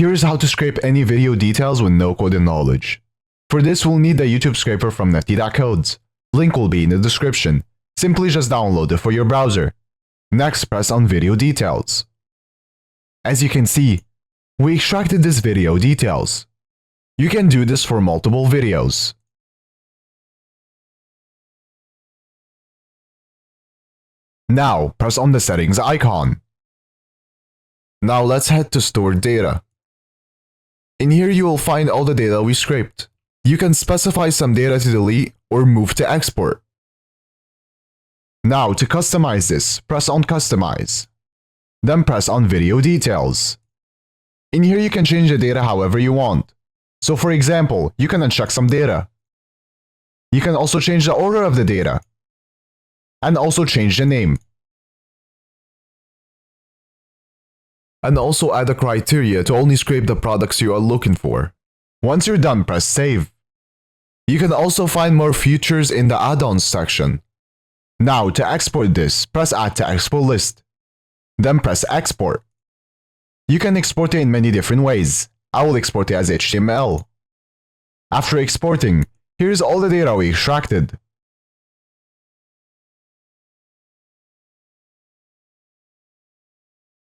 Here's how to scrape any video details with no coding knowledge. For this, we'll need the YouTube scraper from Nifty.Codes. Link will be in the description. Simply just download it for your browser. Next, press on Video Details. As you can see, we extracted this video details. You can do this for multiple videos. Now, press on the settings icon. Now let's head to Stored Data. In here you will find all the data we scraped. You can specify some data to delete or move to export. Now to customize this, press on Customize. Then press on Video Details. In here you can change the data however you want. So for example, you can uncheck some data. You can also change the order of the data. And also change the name. And also add a criteria to only scrape the products you are looking for. Once you're done, press Save. You can also find more features in the add-ons section. Now to export this, press Add to Export List. Then press Export. You can export it in many different ways. I will export it as HTML. After exporting, here's all the data we extracted.